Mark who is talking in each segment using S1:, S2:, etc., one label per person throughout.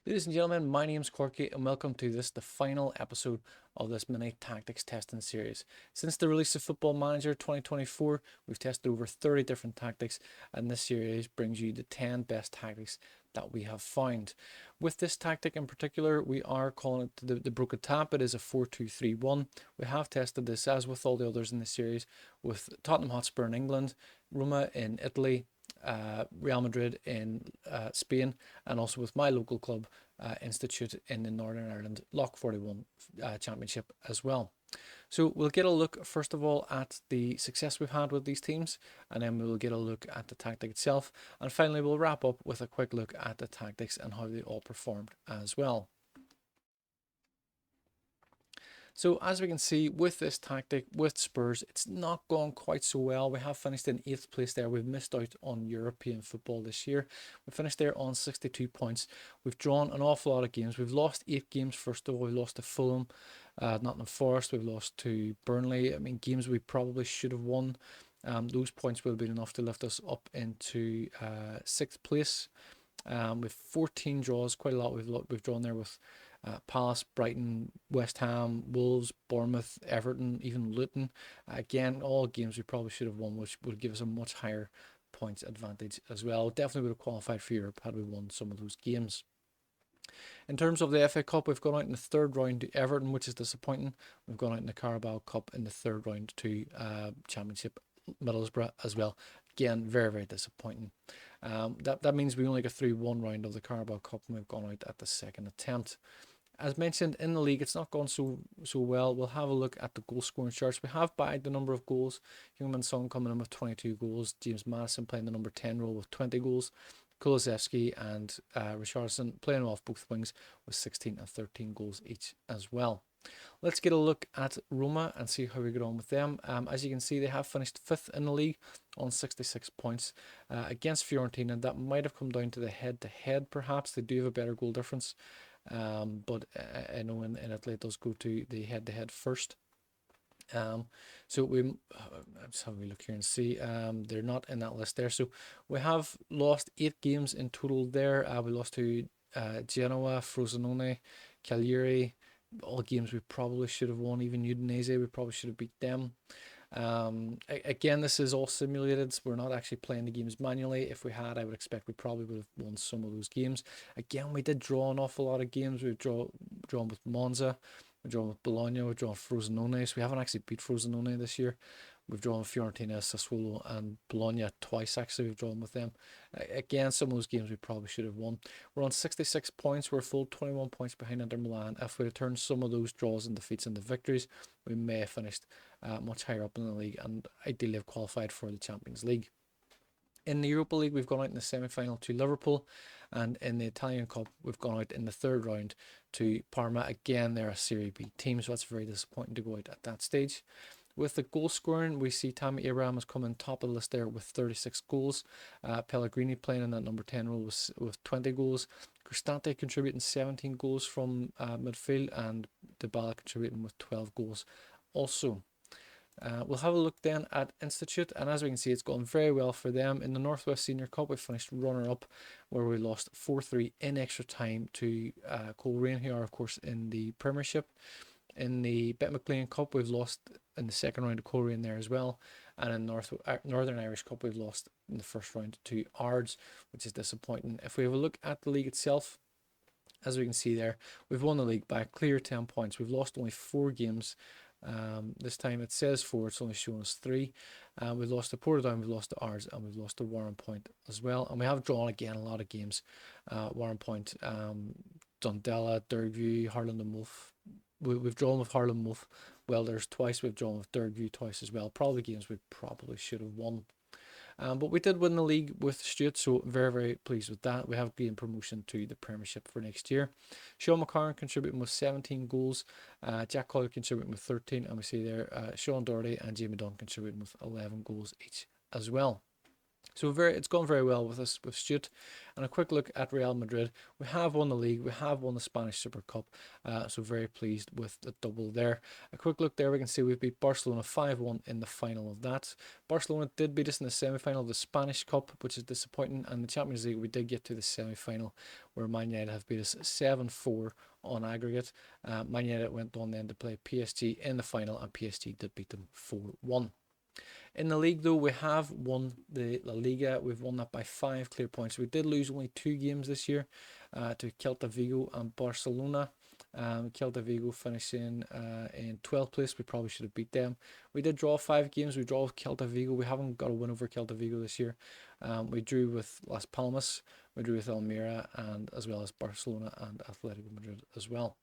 S1: Ladies and gentlemen, my name's Korky and welcome to the final episode of this mini tactics testing series. Since the release of Football Manager 2024, we've tested over 30 different tactics, and this series brings you the 10 best tactics that we have found. With this tactic in particular, we are calling it the broken tap. It is a 4-2-3-1. We have tested this, as with all the others in the series, with Tottenham Hotspur in England, Roma in Italy, Real Madrid in Spain, and also with my local club, Institute in the Northern Ireland Lock 41 Championship as well. So we'll get a look first of all at the success we've had with these teams, and then we'll get a look at the tactic itself, and finally we'll wrap up with a quick look at the tactics and how they all performed as well. So as we can see with this tactic with Spurs, it's not gone quite so well. We have finished in 8th place there. We've missed out on European football this year. We finished there on 62 points. We've drawn an awful lot of games. We've lost 8 games first of all. We lost to Fulham, Nottingham Forest. We've lost to Burnley. I mean, games we probably should have won. Those points will have been enough to lift us up into 6th place. With 14 draws, quite a lot we've drawn there with Palace, Brighton, West Ham, Wolves, Bournemouth, Everton, even Luton. Again, all games we probably should have won, which would give us a much higher points advantage as well. Definitely would have qualified for Europe had we won some of those games. In terms of the FA Cup, we've gone out in the third round to Everton, which is disappointing. We've gone out in the Carabao Cup in the third round to Championship Middlesbrough as well. Again, very, very disappointing. That means we only got through one round of the Carabao Cup and we've gone out at the second attempt. As mentioned in the league, it's not gone so well. We'll have a look at the goal scoring charts. We have bagged the number of goals. Heung-min Son coming in with 22 goals. James Maddison playing the number 10 role with 20 goals. Kulusevski and Richarlison playing off both wings with 16 and 13 goals each as well. Let's get a look at Roma and see how we get on with them. As you can see, they have finished 5th in the league on 66 points against Fiorentina. That might have come down to the head-to-head, perhaps. They do have a better goal difference. But I know in Italy it does go to the head-to-head first. So let's have a look here and see. They're not in that list there. So we have lost 8 games in total there. We lost to Genoa, Frosinone, Cagliari. All games we probably should have won. Even Udinese, we probably should have beat them. Again, this is all simulated. So we're not actually playing the games manually. If we had, I would expect we probably would have won some of those games. Again, we did draw an awful lot of games. We've drawn with Monza, we've drawn with Bologna, we've drawn Frosinone. So we haven't actually beat Frosinone this year. We've drawn Fiorentina, Sassuolo, and Bologna twice. Actually, we've drawn with them. Again, some of those games we probably should have won. We're on 66 points. We're full 21 points behind Inter Milan. If we return some of those draws and defeats into victories, we may have finished much higher up in the league and ideally have qualified for the Champions League. In the Europa League, we've gone out in the semi-final to Liverpool, and in the Italian Cup, we've gone out in the third round to Parma. Again, they're a Serie B team, so that's very disappointing to go out at that stage. With the goal scoring, we see Tammy Abraham has come in top of the list there with 36 goals. Pellegrini playing in that number 10 role with 20 goals. Cristante contributing 17 goals from midfield, and Dybala contributing with 12 goals also. We'll have a look then at Institute, and as we can see, it's gone very well for them. In the Northwest Senior Cup, we finished runner-up, where we lost 4-3 in extra time to Coleraine, who are, of course, in the Premiership. In the Bet McLean Cup, we've lost in the second round to Coleraine there as well. And in Northern Irish Cup, we've lost in the first round to Ards, which is disappointing. If we have a look at the league itself, as we can see there, we've won the league by a clear 10 points. We've lost only 4 games. This time it says 4, it's only showing us 3. We've lost to Portadown, we've lost to Ards, and we've lost to Warren Point as well. And we have drawn again a lot of games. Warren Point, Dundela, Dergview, Harland and Wolf. We've drawn with Harland Wolf. Well, there's twice. We've drawn with Dergview twice as well. Probably games we probably should have won. But we did win the league with Stewart, so very, very pleased with that. We have gained promotion to the Premiership for next year. Sean McCarron contributing with 17 goals. Jack Collier contributing with 13. And we see there Sean Doherty and Jamie Dunn contributing with 11 goals each as well. So it's gone very well with us with Stuart. And a quick look at Real Madrid. We have won the league. We have won the Spanish Super Cup. So very pleased with the double there. A quick look there. We can see we've beat Barcelona 5-1 in the final of that. Barcelona did beat us in the semi-final of the Spanish Cup, which is disappointing. And the Champions League, we did get to the semi-final where Man United have beat us 7-4 on aggregate. Man United went on then to play PSG in the final, and PSG did beat them 4-1. In the league, though, we have won the La Liga. We've won that by 5 clear points. We did lose only 2 games this year to Celta Vigo and Barcelona. Celta Vigo finishing in 12th place. We probably should have beat them. We did draw 5 games. We draw with Celta Vigo. We haven't got a win over Celta Vigo this year. We drew with Las Palmas. We drew with Almeria, and as well as Barcelona and Atletico Madrid as well.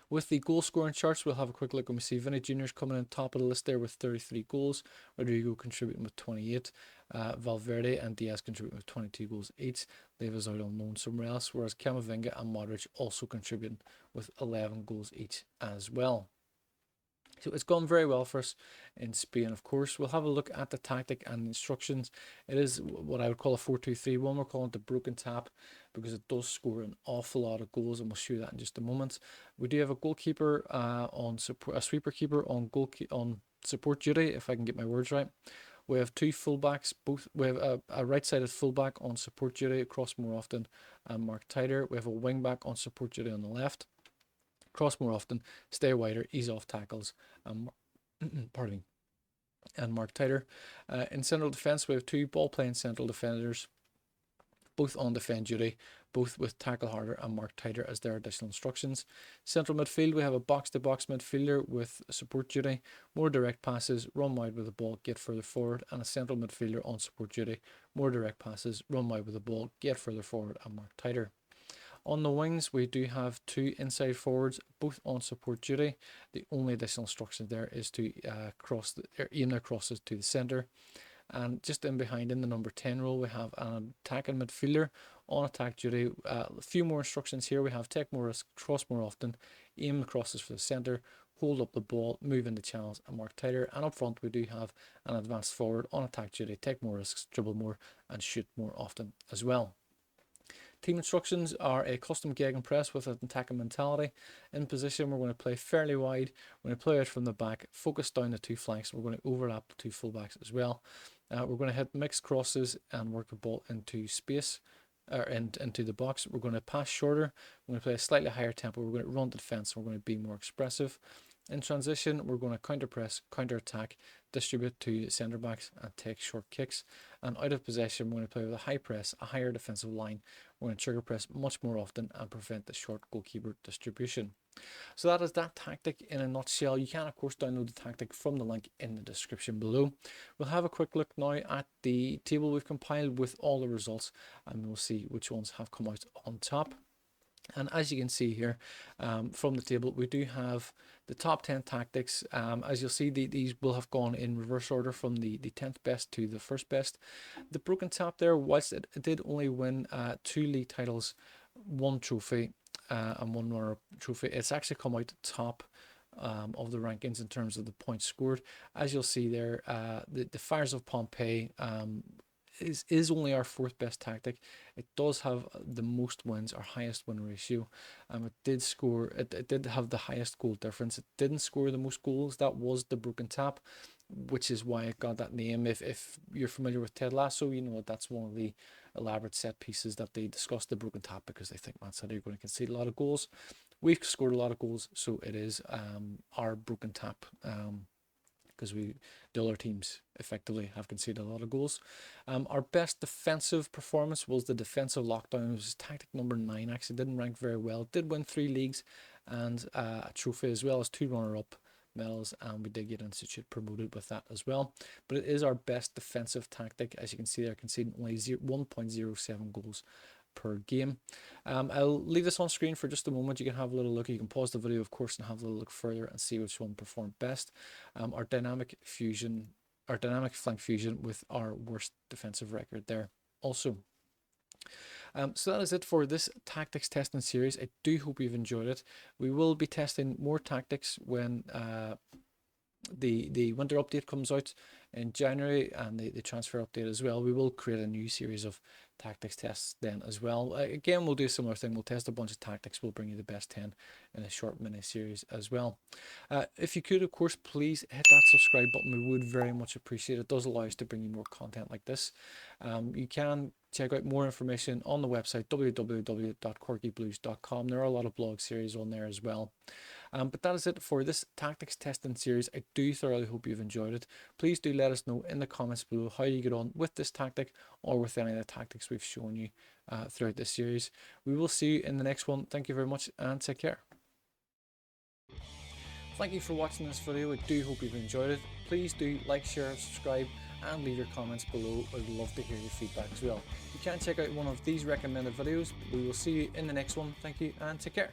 S1: With the goal scoring charts, we'll have a quick look and we see Vinny Jr.'s coming in top of the list there with 33 goals, Rodrigo contributing with 28, Valverde and Diaz contributing with 22 goals each. Leave us out on loan somewhere else, whereas Camavinga and Modric also contributing with 11 goals each as well. So it's gone very well for us in Spain, of course. We'll have a look at the tactic and instructions. It is what I would call a 4-2-3-1. We're calling it the broken tap because it does score an awful lot of goals, and we'll show you that in just a moment. We do have a goalkeeper on support, a sweeper keeper on on support duty, if I can get my words right. We have 2 fullbacks, we have a right-sided fullback on support duty across more often, and Mark Tider. We have a wing-back on support duty on the left. Cross more often, stay wider, ease off tackles, pardon me, and Mark Tider. In central defence, we have 2 ball-playing central defenders, both on defend duty, both with tackle harder and Mark Tider as their additional instructions. Central midfield, we have a box-to-box midfielder with support duty, more direct passes, run wide with the ball, get further forward, and a central midfielder on support duty, more direct passes, run wide with the ball, get further forward, and Mark Tider. On the wings, we do have 2 inside forwards, both on support duty. The only additional instruction there is to aim their crosses to the centre. And just in behind, in the number 10 role, we have an attacking midfielder on attack duty. A few more instructions here. We have take more risks, cross more often, aim the crosses for the centre, hold up the ball, move into channels, and mark tighter. And up front, we do have an advanced forward on attack duty, take more risks, dribble more, and shoot more often as well. Team instructions are a custom gegenpress with an attacking mentality. In position, we're going to play fairly wide. We're going to play out from the back, focus down the 2 flanks. We're going to overlap the 2 fullbacks as well. We're going to hit mixed crosses and work the ball into space, or into the box. We're going to pass shorter. We're going to play a slightly higher tempo. We're going to run to defence. We're going to be more expressive. In transition, we're going to counter press, counter attack, distribute to centre backs, and take short kicks. And out of possession, we're going to play with a high press, a higher defensive line. We're going to trigger press much more often and prevent the short goalkeeper distribution. So that is that tactic in a nutshell. You can, of course, download the tactic from the link in the description below. We'll have a quick look now at the table we've compiled with all the results, and we'll see which ones have come out on top. And as you can see here from the table, we do have the top 10 tactics. As you'll see, these will have gone in reverse order from the 10th best to the first best. The broken tap there, whilst it did only win 2 league titles, 1 trophy, and 1 runner-up trophy, it's actually come out top of the rankings in terms of the points scored. As you'll see there, the Fires of Pompeii is only our 4th best tactic. It does have the most wins, our highest win ratio. It did have the highest goal difference. It didn't score the most goals. That was the broken tap, which is why it got that name. If you're familiar with Ted Lasso, you know that's one of the elaborate set pieces that they discuss the broken tap because they think Man City are going to concede a lot of goals. We've scored a lot of goals, so it is our broken tap. Because the other teams effectively have conceded a lot of goals. Our best defensive performance was the defensive lockdown. It was tactic number 9. Actually didn't rank very well. Did win 3 leagues and a trophy as well as 2 runner-up medals, and we did get Institute promoted with that as well. But it is our best defensive tactic. As you can see there, conceding only 1.07 goals per game. I'll leave this on screen for just a moment. You can have a little look. You can pause the video, of course, and have a little look further and see which one performed best. Our dynamic flank fusion with our worst defensive record there also. So that is it for this tactics testing series. I do hope you've enjoyed it. We will be testing more tactics when the winter update comes out in January, and the transfer update as well, we will create a new series of tactics tests then as well. Again, we'll do a similar thing. We'll test a bunch of tactics. We'll bring you the best 10 in a short mini series as well. If you could, of course, please hit that subscribe button. We would very much appreciate it. It does allow us to bring you more content like this. You can check out more information on the website www.korkyblues.com. There are a lot of blog series on there as well. But that is it for this tactics testing series. I do thoroughly hope you've enjoyed it. Please do let us know in the comments below how you get on with this tactic or with any of the tactics we've shown you throughout this series. We will see you in the next one. Thank you very much and take care. Thank you for watching this video. I do hope you've enjoyed it. Please do like, share, subscribe, and leave your comments below. I'd love to hear your feedback as well. You can check out one of these recommended videos. We will see you in the next one. Thank you and take care.